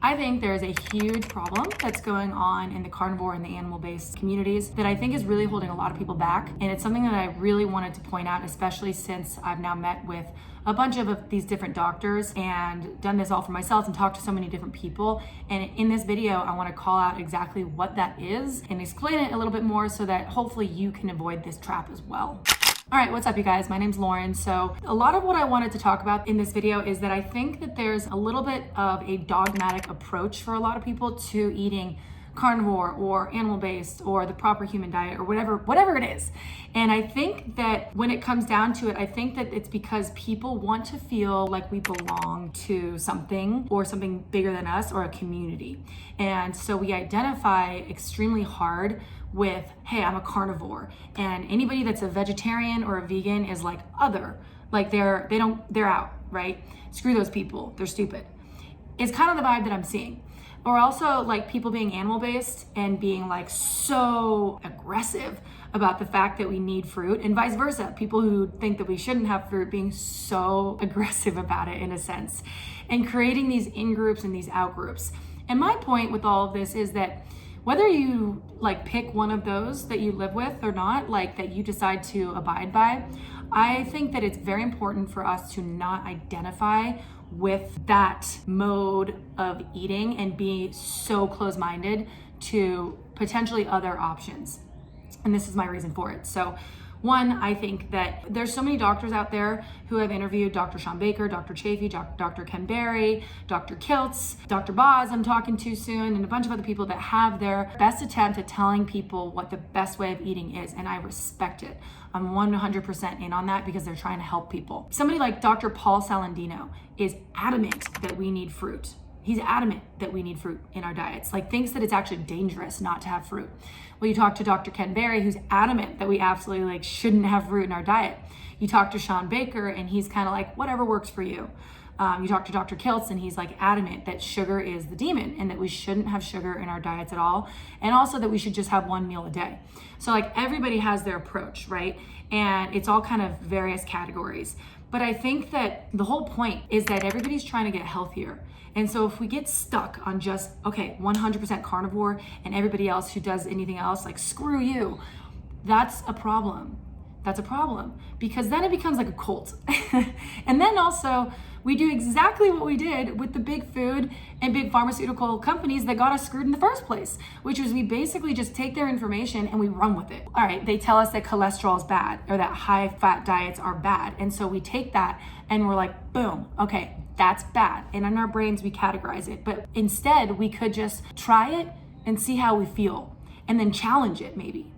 I think there's a huge problem that's going on in the carnivore and the animal-based communities that I think is really holding a lot of people back. And it's something that I really wanted to point out, especially since I've now met with a bunch of these different doctors and done this all for myself and talked to so many different people. And in this video, I want to call out exactly what that is and explain it a little bit more so that hopefully you can avoid this trap as well. All right, what's up you guys? My name's Lauren. So a lot of what I wanted to talk about in this video is that I think that there's a little bit of a dogmatic approach for a lot of people to eating carnivore or animal-based or the proper human diet or whatever it is. And I think that when it comes down to it, I think that it's because people want to feel like we belong to something or something bigger than us or a community. And so we identify extremely hard with, hey, I'm a carnivore, and anybody that's a vegetarian or a vegan is like other, like they're out, right? Screw those people, they're stupid. It's kind of the vibe that I'm seeing. Or also like people being animal-based and being like so aggressive about the fact that we need fruit, and vice versa. People who think that we shouldn't have fruit being so aggressive about it in a sense, and creating these in-groups and these out-groups. And my point with all of this is that whether you like pick one of those that you live with or not, like that you decide to abide by, I think that it's very important for us to not identify with that mode of eating and be so close-minded to potentially other options. And this is my reason for it. So one, I think that there's so many doctors out there who have interviewed Dr. Sean Baker, Dr. Chafee, Dr. Ken Berry, Dr. Kiltz, Dr. Boz I'm talking to soon, and a bunch of other people that have their best attempt at telling people what the best way of eating is, and I respect it. I'm 100% in on that because they're trying to help people. Somebody like Dr. Paul Salandino is adamant that we need fruit. He's adamant that we need fruit in our diets, like thinks that it's actually dangerous not to have fruit. Well, you talk to Dr. Ken Berry, who's adamant that we absolutely like shouldn't have fruit in our diet. You talk to Sean Baker and he's kind of like, whatever works for you. You talk to Dr. Kiltz and he's like adamant that sugar is the demon and that we shouldn't have sugar in our diets at all. And also that we should just have one meal a day. So like everybody has their approach, right? And it's all kind of various categories. But I think that the whole point is that everybody's trying to get healthier. And so if we get stuck on just, okay, 100% carnivore and everybody else who does anything else, like screw you, that's a problem. That's a problem because then it becomes like a cult. And then also we do exactly what we did with the big food and big pharmaceutical companies that got us screwed in the first place, which was we basically just take their information and we run with it. All right, they tell us that cholesterol is bad or that high fat diets are bad. And so we take that and we're like, boom, okay, that's bad. And in our brains, we categorize it. But instead, we could just try it and see how we feel and then challenge it maybe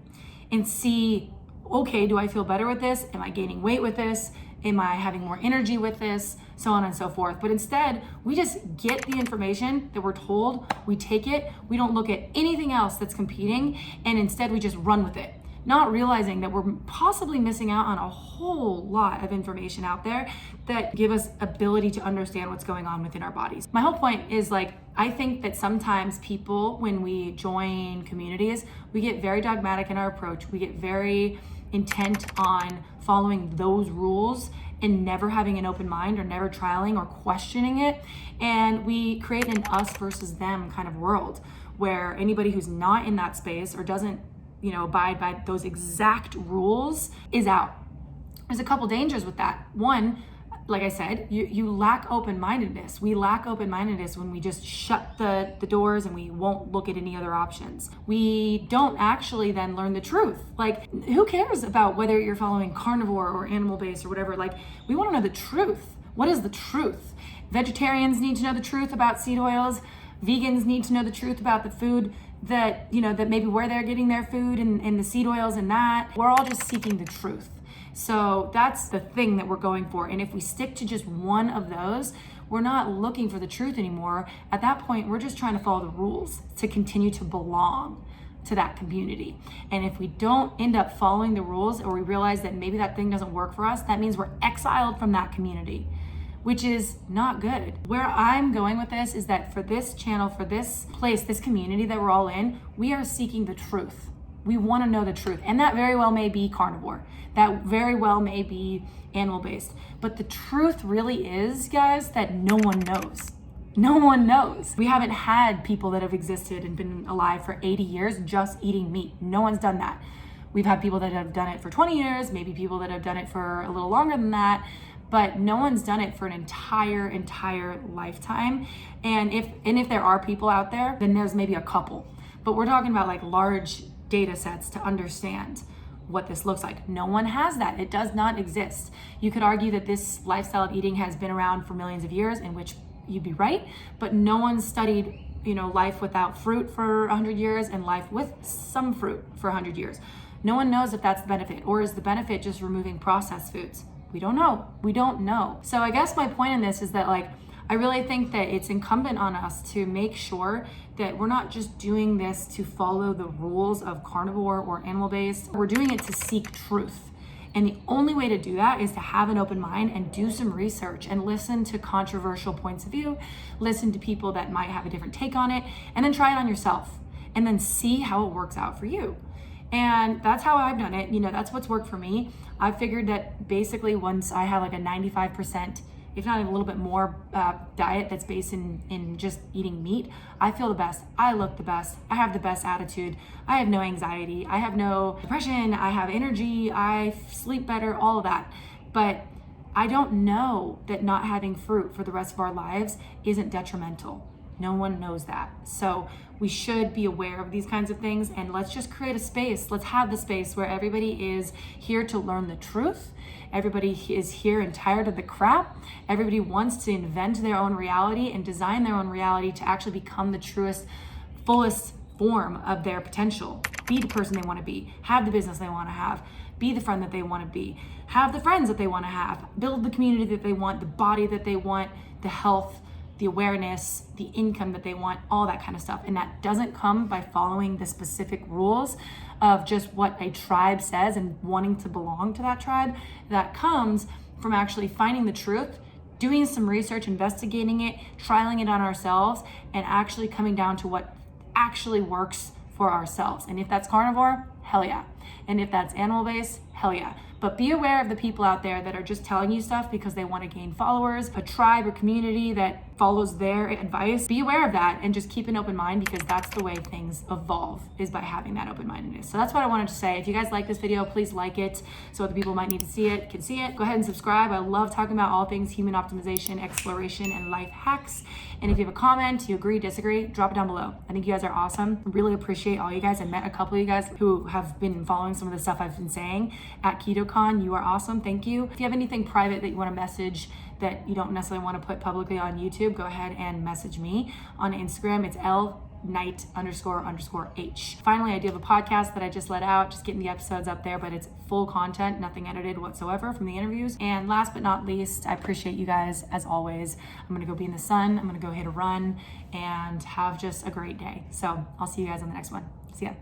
and see, okay, do I feel better with this? Am I gaining weight with this? Am I having more energy with this? So on and so forth. But instead, we just get the information that we're told, we take it, we don't look at anything else that's competing, and instead we just run with it. Not realizing that we're possibly missing out on a whole lot of information out there that give us ability to understand what's going on within our bodies. My whole point is like, I think that sometimes people, when we join communities, we get very dogmatic in our approach. We get very intent on following those rules and never having an open mind or never trialing or questioning it. And we create an us versus them kind of world where anybody who's not in that space or doesn't abide by those exact rules is out. There's a couple dangers with that. One, like I said, you lack open-mindedness. We lack open-mindedness when we just shut the doors and we won't look at any other options. We don't actually then learn the truth. Like, who cares about whether you're following carnivore or animal-based or whatever? Like, we want to know the truth. What is the truth? Vegetarians need to know the truth about seed oils. Vegans need to know the truth about the food that maybe where they're getting their food and the seed oils and that. We're all just seeking the truth. So that's the thing that we're going for. And if we stick to just one of those, we're not looking for the truth anymore. At that point, we're just trying to follow the rules to continue to belong to that community. And if we don't end up following the rules or we realize that maybe that thing doesn't work for us, that means we're exiled from that community, which is not good. Where I'm going with this is that for this channel, for this place, this community that we're all in, we are seeking the truth. We want to know the truth. And that very well may be carnivore. That very well may be animal-based. But the truth really is, guys, that no one knows. No one knows. We haven't had people that have existed and been alive for 80 years just eating meat. No one's done that. We've had people that have done it for 20 years, maybe people that have done it for a little longer than that, but no one's done it for an entire lifetime. And if there are people out there, then there's maybe a couple. But we're talking about like large data sets to understand what this looks like. No one has that. It does not exist. You could argue that this lifestyle of eating has been around for millions of years, in which you'd be right, but no one studied, life without fruit for 100 years and life with some fruit for 100 years. No one knows if that's the benefit, or is the benefit just removing processed foods? We don't know. So I guess my point in this is that I really think that it's incumbent on us to make sure that we're not just doing this to follow the rules of carnivore or animal-based. We're doing it to seek truth. And the only way to do that is to have an open mind and do some research and listen to controversial points of view, listen to people that might have a different take on it, and then try it on yourself and then see how it works out for you. And that's how I've done it. That's what's worked for me. I figured that basically once I have a 95%, if not a little bit more, diet that's based in just eating meat, I feel the best. I look the best. I have the best attitude. I have no anxiety. I have no depression. I have energy. I sleep better, all of that. But I don't know that not having fruit for the rest of our lives isn't detrimental. No one knows that. So we should be aware of these kinds of things, and let's just create a space. Let's have the space where everybody is here to learn the truth. Everybody is here and tired of the crap. Everybody wants to invent their own reality and design their own reality to actually become the truest, fullest form of their potential. Be the person they want to be. Have the business they want to have. Be the friend that they want to be. Have the friends that they want to have. Build the community that they want, the body that they want, the health, the awareness, the income that they want, all that kind of stuff. And that doesn't come by following the specific rules of just what a tribe says and wanting to belong to that tribe. That comes from actually finding the truth, doing some research, investigating it, trialing it on ourselves, and actually coming down to what actually works for ourselves. And if that's carnivore, hell yeah. And if that's animal-based, hell yeah. But be aware of the people out there that are just telling you stuff because they want to gain followers, a tribe or community that follows their advice. Be aware of that and just keep an open mind, because that's the way things evolve, is by having that open-mindedness. So that's what I wanted to say. If you guys like this video, please like it so other people might need to see it can see it. Go ahead and subscribe. I love talking about all things human optimization, exploration, and life hacks. And if you have a comment, you agree, disagree, drop it down below. I think you guys are awesome. Really appreciate all you guys. I met a couple of you guys who have been following some of the stuff I've been saying at KetoCon. You are awesome. Thank you. If you have anything private that you want to message that you don't necessarily want to put publicly on YouTube, go ahead and message me on Instagram. It's @Knight__H. Finally, I do have a podcast that I just let out, just getting the episodes up there, but it's full content, nothing edited whatsoever from the interviews. And last but not least, I appreciate you guys as always. I'm going to go be in the sun. I'm going to go hit a run and have just a great day. So I'll see you guys on the next one. See ya.